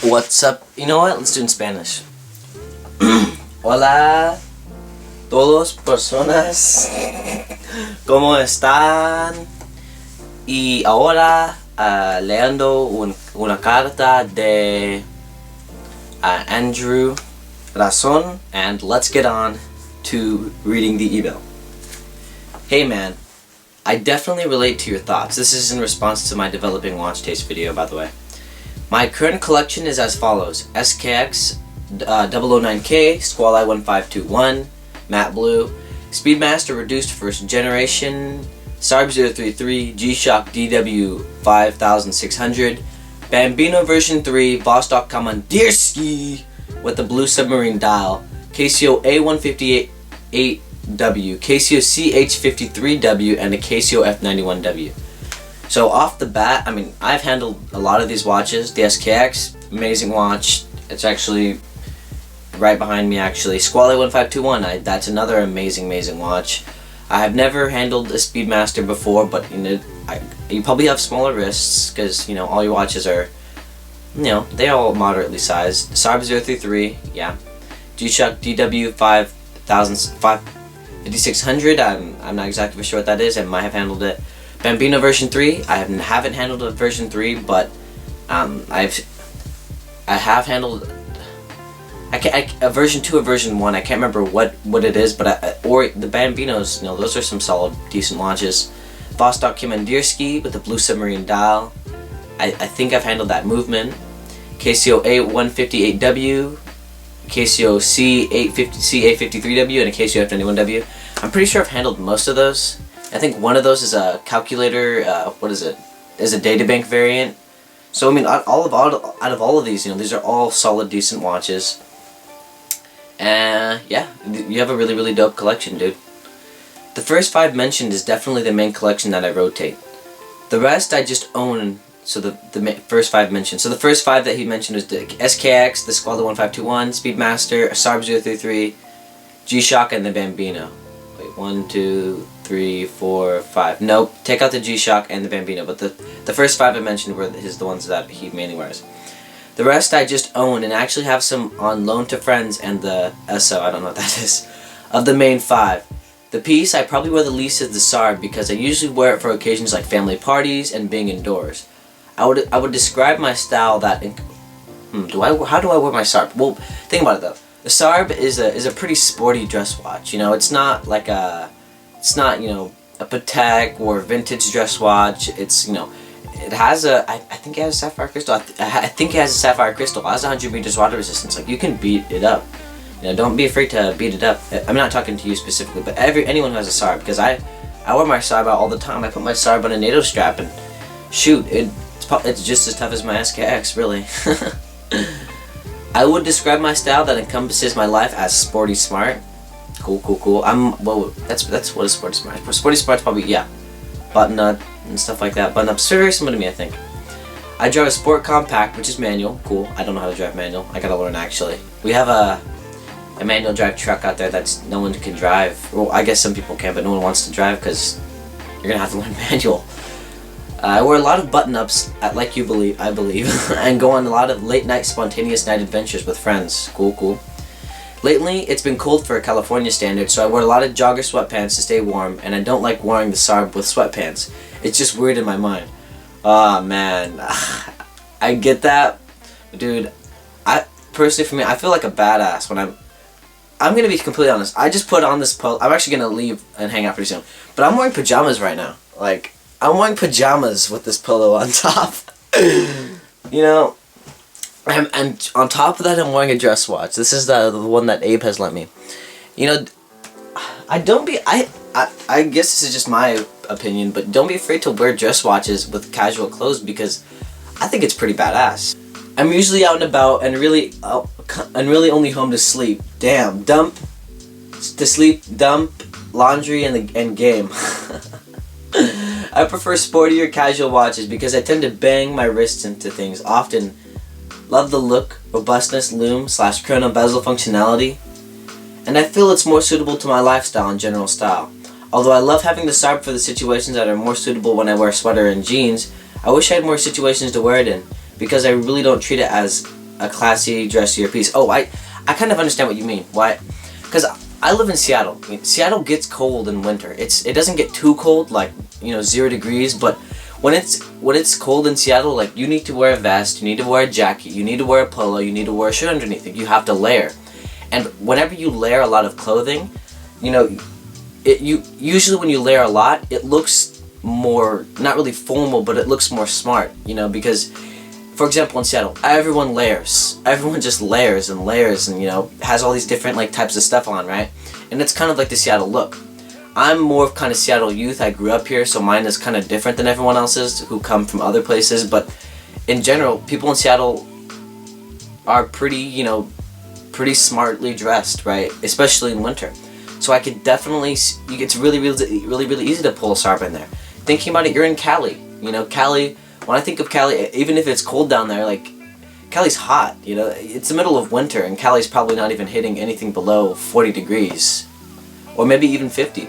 What's up? You know what? Let's do it in Spanish. Hola, todos personas. ¿Cómo están? Y ahora leyendo una carta de Andrew Razon, and let's get on to reading the email. Hey man, I definitely relate to your thoughts. This is in response to my developing watch taste video, by the way. My current collection is as follows: SKX 009K, Squall 1521, Matte Blue, Speedmaster Reduced First Generation, Sarb 033, G-Shock DW 5600, Bambino version 3, Vostok Komandyrski with the blue submarine dial, Casio A158-8W, Casio CH53W, and a Casio F91W. So off the bat, I mean, I've handled a lot of these watches. The SKX, amazing watch. It's actually right behind me actually. Squall 1521, that's another amazing watch. I have never handled a Speedmaster before, but you probably have smaller wrists because all your watches are, they're all moderately sized. Sarb 033, yeah. G-Shock DW 5600, I'm not exactly sure what that is. I might have handled it. Bambino version 3, I haven't handled a version 3, but I have handled a version 2 or version 1. I can't remember what it is, but or the Bambinos, those are some solid, decent watches. Vostok Komandyrski with the blue submarine dial. I think I've handled that movement. Casio A158W, Casio CA53W, and a Casio F91W. I'm pretty sure I've handled most of those. I think one of those is a calculator. What is it? Is a databank variant. So I mean, out of all of these, these are all solid, decent watches. And yeah, you have a really dope collection, dude. The first 5 mentioned is definitely the main collection that I rotate. The rest I just own. So the first 5 mentioned. So the first 5 that he mentioned was the SKX, the Squall 1521, Speedmaster, Sarb 033, G-Shock, and the Bambino. Wait, 1, 2, 3, 4, 5. Nope, take out the G-Shock and the Bambino, but the first 5 I mentioned were the ones that he mainly wears. The rest I just own and actually have some on loan to friends, and the SO, I don't know what that is, of the main 5. The piece I probably wear the least is the Sarb because I usually wear it for occasions like family parties and being indoors. I would describe my style that how do I wear my Sarb? Well, think about it though. The Sarb is a pretty sporty dress watch. It's not like a Patek or vintage dress watch. It's it has I think it has a sapphire crystal. I think it has a sapphire crystal. It has 100 meters water resistance. Like, you can beat it up. Don't be afraid to beat it up. I'm not talking to you specifically, but anyone who has a Sarb, because I wear my Sarb out all the time. I put my Sarb on a NATO strap and shoot, it's just as tough as my SKX, really. I would describe my style that encompasses my life as sporty smart. Cool. That's what is sporty smart. Sporty smart's probably, yeah, button up and stuff like that. Button up's very similar to me, I think. I drive a Sport Compact, which is manual. Cool. I don't know how to drive manual. I gotta learn actually. We have a manual drive truck out there that's no one can drive. Well, I guess some people can, but no one wants to drive because you're gonna have to learn manual. I wear a lot of button-ups, like I believe, and go on a lot of late-night spontaneous night adventures with friends. Cool. Lately, it's been cold for a California standard, so I wear a lot of jogger sweatpants to stay warm, and I don't like wearing the Sarb with sweatpants. It's just weird in my mind. Oh man, I get that, dude. Personally, for me, I feel like a badass when I'm gonna be completely honest. I just put on this polo. I'm actually gonna leave and hang out pretty soon, but I'm wearing pajamas right now. Like, I'm wearing pajamas with this pillow on top. And on top of that, I'm wearing a dress watch. This is the one that Abe has lent me. I guess this is just my opinion, but don't be afraid to wear dress watches with casual clothes because I think it's pretty badass. I'm usually out and about and really only home to sleep. Damn, to sleep, dump, laundry, and game. I prefer sporty or casual watches because I tend to bang my wrists into things often. Love the look, robustness, lume / chrono bezel functionality, and I feel it's more suitable to my lifestyle and general style. Although I love having the Sarb for the situations that are more suitable when I wear a sweater and jeans, I wish I had more situations to wear it in, because I really don't treat it as a classy, dressier piece. Oh, I kind of understand what you mean. Why? Because I live in Seattle. I mean, Seattle gets cold in winter. It doesn't get too cold, like 0 degrees, but when it's cold in Seattle, like you need to wear a vest, you need to wear a jacket, you need to wear a polo, you need to wear a shirt underneath it. You have to layer, and whenever you layer a lot of clothing, usually when you layer a lot, it looks more, not really formal, but it looks more smart. Because, for example, in Seattle, everyone layers. Everyone just layers and layers, and has all these different like types of stuff on, right? And it's kind of like the Seattle look. I'm more of kind of Seattle youth. I grew up here, so mine is kind of different than everyone else's who come from other places. But in general, people in Seattle are pretty smartly dressed, right? Especially in winter. So I could definitely, it's really easy to pull a Sarb in there. Thinking about it, you're in Cali. Cali, when I think of Cali, even if it's cold down there, like, Cali's hot, It's the middle of winter, and Cali's probably not even hitting anything below 40 degrees. Or maybe even 50.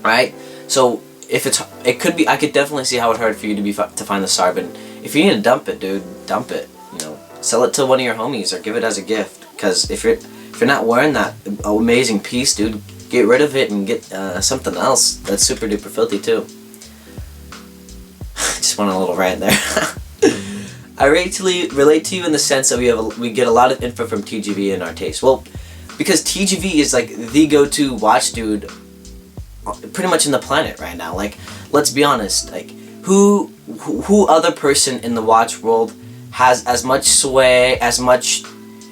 Right? So, it could be, I could definitely see how it's hard for you to find the Sarb. And if you need to dump it, dude, dump it. Sell it to one of your homies or give it as a gift. Because if you're not wearing that amazing piece, dude, get rid of it and get something else that's super duper filthy too. Just went on a little rant there. I relate to you in the sense that we get a lot of info from TGV in our taste. Well, because TGV is like the go-to watch dude pretty much in the planet right now. Like, let's be honest, like who other person in the watch world has as much sway, as much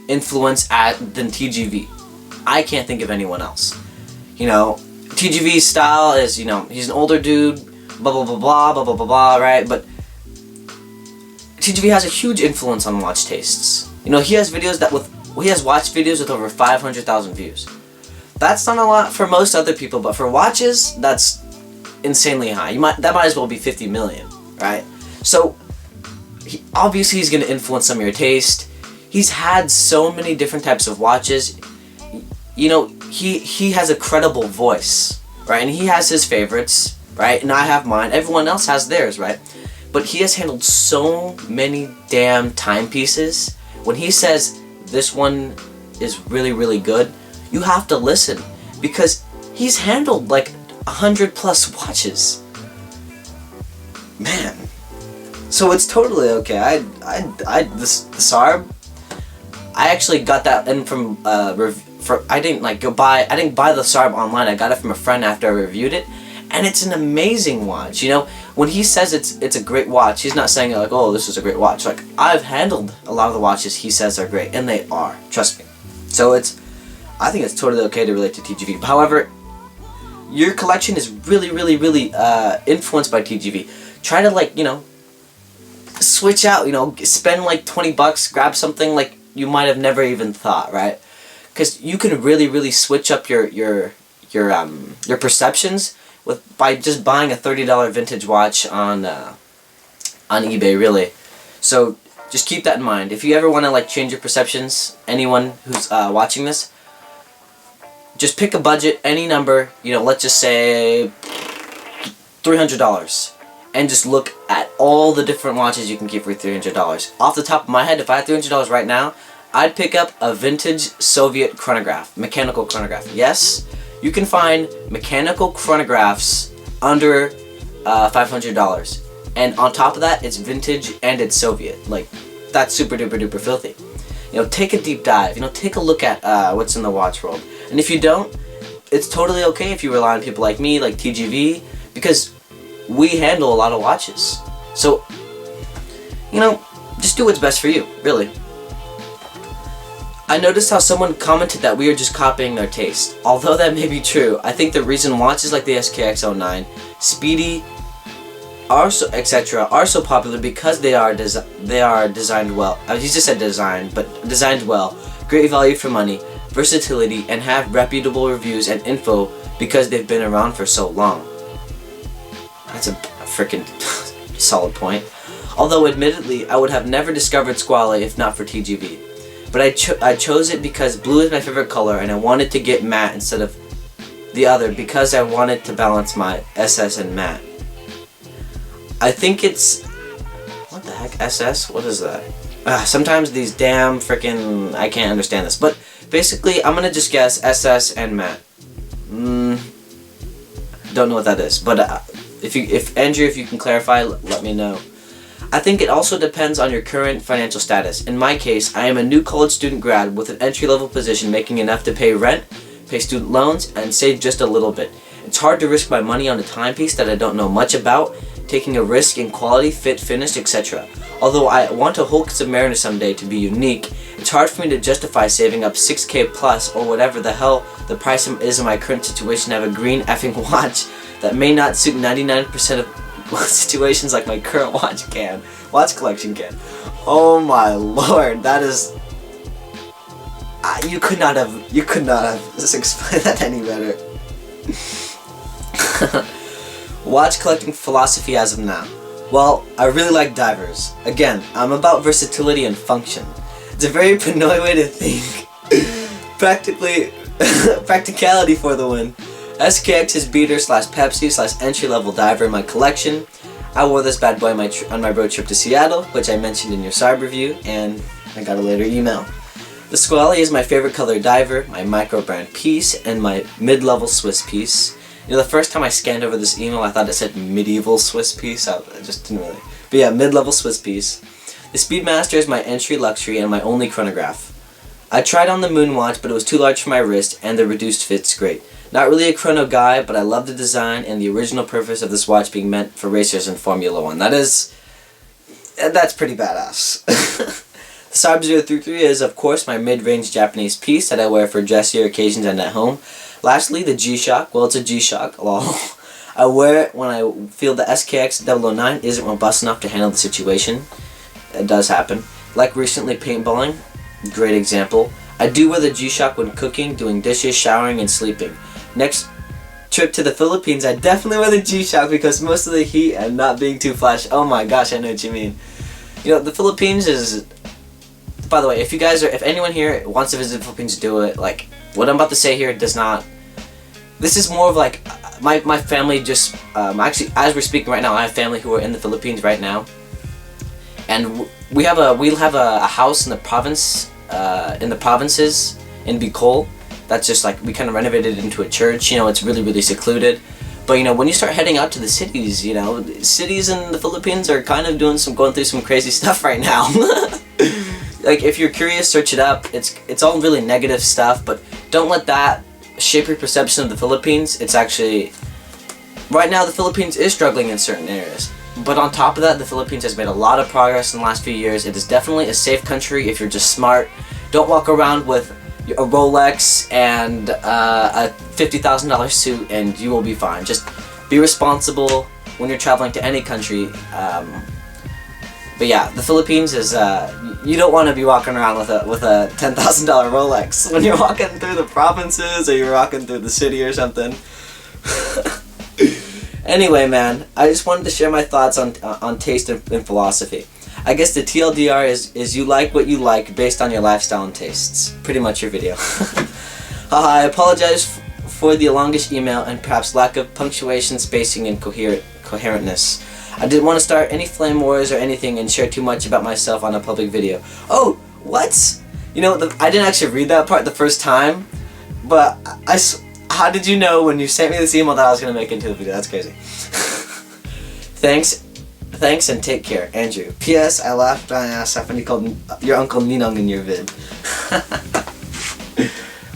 influence than TGV? I can't think of anyone else. TGV's style is, he's an older dude, blah blah blah blah blah blah blah blah, right? But TGV has a huge influence on watch tastes. He has watch videos with over 500,000 views. That's not a lot for most other people, but for watches, that's insanely high. That might as well be 50 million, right? So obviously he's going to influence some of your taste. He's had so many different types of watches. He has a credible voice, right? And he has his favorites, right? And I have mine. Everyone else has theirs, right? But he has handled so many damn timepieces. When he says this one is really, really good, you have to listen, because he's handled like 100 plus watches. Man. So it's totally okay. The Sarb, I actually got that in from I didn't buy the Sarb online. I got it from a friend after I reviewed it, and it's an amazing watch. When he says it's a great watch, he's not saying like, oh, this is a great watch. Like, I've handled a lot of the watches he says are great, and they are. Trust me. So I think it's totally okay to relate to TGV. However, your collection is really influenced by TGV. Try to switch out. Spend like $20, grab something like you might have never even thought, right? Because you can really switch up your perceptions by just buying a $30 vintage watch on eBay, really. So just keep that in mind. If you ever want to change your perceptions, anyone who's watching this, just pick a budget, any number. Let's just say $300, and just look at all the different watches you can keep for $300. Off the top of my head, if I had $300 right now, I'd pick up a vintage Soviet chronograph, mechanical chronograph. Yes, you can find mechanical chronographs under $500, and on top of that, it's vintage and it's Soviet. That's super duper filthy. Take a deep dive. Take a look at what's in the watch world. And if you don't, it's totally okay if you rely on people like me, like TGV, because we handle a lot of watches. So, just do what's best for you, really. I noticed how someone commented that we are just copying their taste. Although that may be true, I think the reason watches like the SKX09, Speedy, etc. are so popular because they are designed well. He just said designed, but designed well, great value for money, versatility, and have reputable reviews and info because they've been around for so long. That's a freaking solid point. Although admittedly, I would have never discovered Squale if not for TGV. But I chose it because blue is my favorite color, and I wanted to get matte instead of the other because I wanted to balance my SS and matte. I think it's... what the heck? SS? What is that? Sometimes these damn freaking, I can't understand this. But basically, I'm gonna just guess SS and Matt. Don't know what that is. But if Andrew, if you can clarify, let me know. I think it also depends on your current financial status. In my case, I am a new college student grad with an entry-level position making enough to pay rent, pay student loans, and save just a little bit. It's hard to risk my money on a timepiece that I don't know much about, taking a risk in quality, fit, finish, etc. Although I want a Hulk Submariner someday to be unique, it's hard for me to justify saving up 6K plus or whatever the hell the price is in my current situation to have a green effing watch that may not suit 99% of situations like my current watch collection can. Oh my lord, that is... you could not have just explained that any better. Watch collecting philosophy as of now. Well, I really like divers. Again, I'm about versatility and function. It's a very Pinoy way to think. Practicality for the win. SKX is beater / Pepsi / entry-level diver in my collection. I wore this bad boy on my road trip to Seattle, which I mentioned in your side review, and I got a later email. The Squally is my favorite color diver, my micro brand piece, and my mid-level Swiss piece. You know, the first time I scanned over this email, I thought it said medieval Swiss piece. I just didn't really. But yeah, mid-level Swiss piece. The Speedmaster is my entry luxury and my only chronograph. I tried on the Moonwatch, but it was too large for my wrist, and the reduced fit's great. Not really a chrono guy, but I love the design and the original purpose of this watch being meant for racers in Formula 1. That's pretty badass. The Saab 033 is, of course, my mid-range Japanese piece that I wear for dressier occasions and at home. Lastly, the G-Shock. Well, it's a G-Shock. Lol. I wear it when I feel the SKX 009 isn't robust enough to handle the situation. It does happen. Like recently paintballing. Great example. I do wear the G-Shock when cooking, doing dishes, showering, and sleeping. Next trip to the Philippines, I definitely wear the G-Shock because most of the heat and not being too flash. Oh my gosh, I know what you mean. You know, the Philippines is... By the way, if anyone here wants to visit the Philippines, do it. Like, what I'm about to say here does not... This is more of like, my family just... actually, as we're speaking right now, I have family who are in the Philippines right now. And we'll have a house in the provinces in Bicol. That's just like, we kind of renovated it into a church. You know, it's really, really secluded. But you know, when you start heading out to the cities, you know, cities in the Philippines are kind of going through some crazy stuff right now. Like, if you're curious, search it up. It's all really negative stuff, but don't let that shape your perception of the Philippines. It's actually, right now the Philippines is struggling in certain areas. But on top of that, the Philippines has made a lot of progress in the last few years. It is definitely a safe country if you're just smart. Don't walk around with a Rolex and a $50,000 suit and you will be fine. Just be responsible when you're traveling to any country. But yeah, the Philippines is, you don't want to be walking around with a $10,000 Rolex when you're walking through the provinces or you're walking through the city or something. Anyway, man, I just wanted to share my thoughts on taste and philosophy. I guess the TLDR is you like what you like based on your lifestyle and tastes. Pretty much your video. I apologize for the longish email and perhaps lack of punctuation, spacing, and coherentness. I didn't want to start any flame wars or anything and share too much about myself on a public video. Oh, what? You know, I didn't actually read that part the first time, but how did you know when you sent me this email that I was going to make it into the video? That's crazy. Thanks and take care, Andrew. P.S. I laughed my ass off when you called your uncle Ninong in your vid.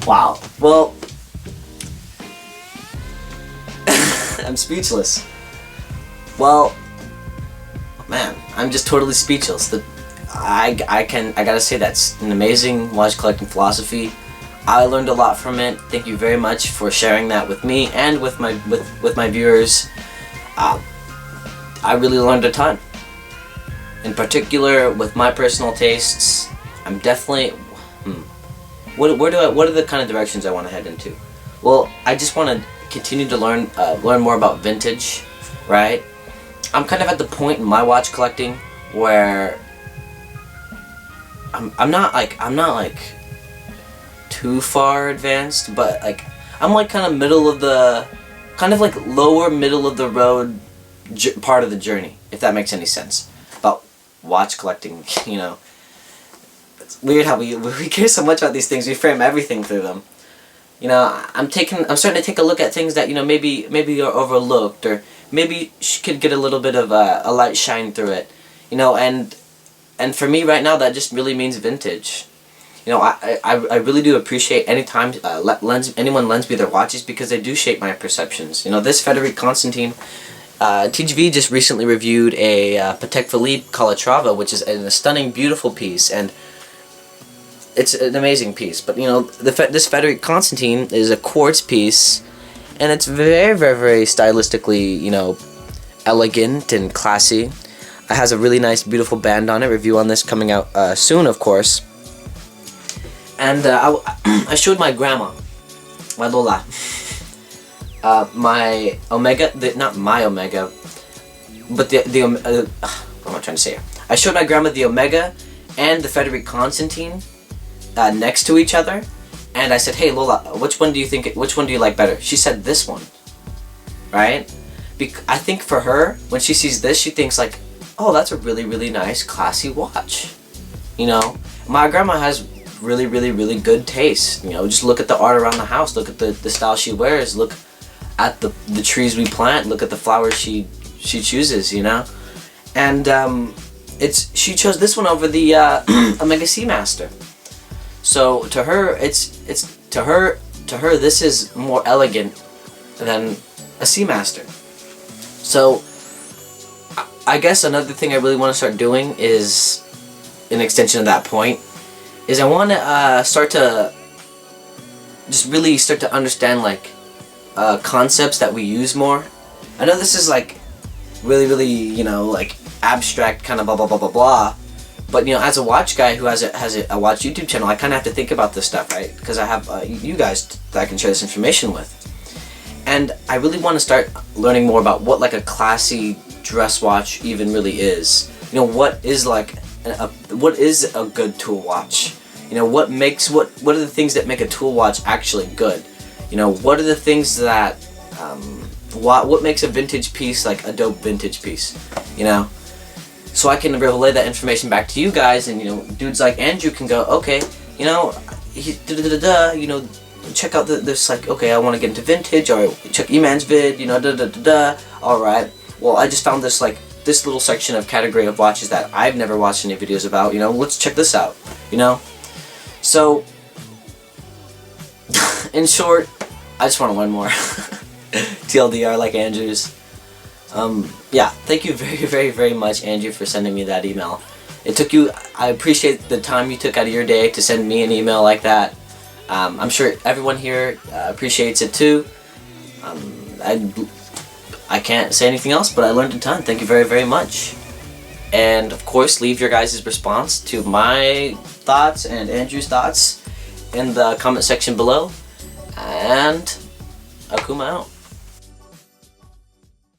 Wow. Well, I'm speechless. Well, man, I'm just totally speechless. I gotta say, that's an amazing watch collecting philosophy. I learned a lot from it. Thank you very much for sharing that with me and with my viewers. I really learned a ton. In particular, with my personal tastes, I'm definitely... What are the kind of directions I want to head into? Well, I just want to continue to learn more about vintage, right? I'm kind of at the point in my watch collecting where I'm not like too far advanced, but like I'm like kind of lower middle of the road part of the journey, if that makes any sense, about watch collecting, you know. it's weird how we care so much about these things. We frame everything through them. You know, I'm starting to take a look at things that, you know, maybe are overlooked, or maybe could get a little bit of a light shine through it. You know, and for me right now, that just really means vintage. You know, I really do appreciate anytime anyone lends me their watches, because they do shape my perceptions. You know, this Frederic Constantin, TGV just recently reviewed a Patek Philippe Calatrava, which is a stunning, beautiful piece, and it's an amazing piece. But, you know, this Frederic Constantin is a quartz piece, and it's very, very, very stylistically, you know, elegant and classy. It has a really nice, beautiful band on it. Review on this coming out soon, of course. And I showed my grandma, my Lola, my Omega, not my Omega, but what am I trying to say here? I showed my grandma the Omega and the Frederic Constantin next to each other, and I said, "Hey Lola, which one do you like better?" She said this one, right? I think for her, when she sees this, she thinks like, "Oh, that's a really, really nice, classy watch." You know, my grandma has really, really, really good taste. You know, just look at the art around the house, look at the style she wears, look at the trees we plant, look at the flowers she chooses, you know. And she chose this one over the Omega Seamaster. So to her, to her this is more elegant than a Seamaster. So I guess another thing I really want to start doing is an extension of that point, is I want to start to understand like concepts that we use more. I know this is like really, really, you know, like abstract kind of blah blah blah blah blah, but you know, as a watch guy who has a watch YouTube channel, I kind of have to think about this stuff, right? Because I have you guys that I can share this information with, and I really want to start learning more about what like a classy dress watch even really is. You know, what is like what is a good tool watch? You know, what are the things that make a tool watch actually good? You know, what are the things that what makes a vintage piece like a dope vintage piece? You know, so I can relay that information back to you guys, and you know, dudes like Andrew can go, okay, you know, you know, check out this, like, okay, I want to get into vintage, or check E-Man's vid, you know, all right, well, I just found this like this little section of category of watches that I've never watched any videos about, you know, let's check this out, you know. So in short, I just want to learn more. TLDR, like Andrew's. Yeah, thank you very, very, very much, Andrew, for sending me that email. I appreciate the time you took out of your day to send me an email like that. I'm sure everyone here appreciates it too. I can't say anything else, but I learned a ton. Thank you very, very much. And of course, leave your guys' response to my thoughts and Andrew's thoughts in the comment section below. And Akuma out.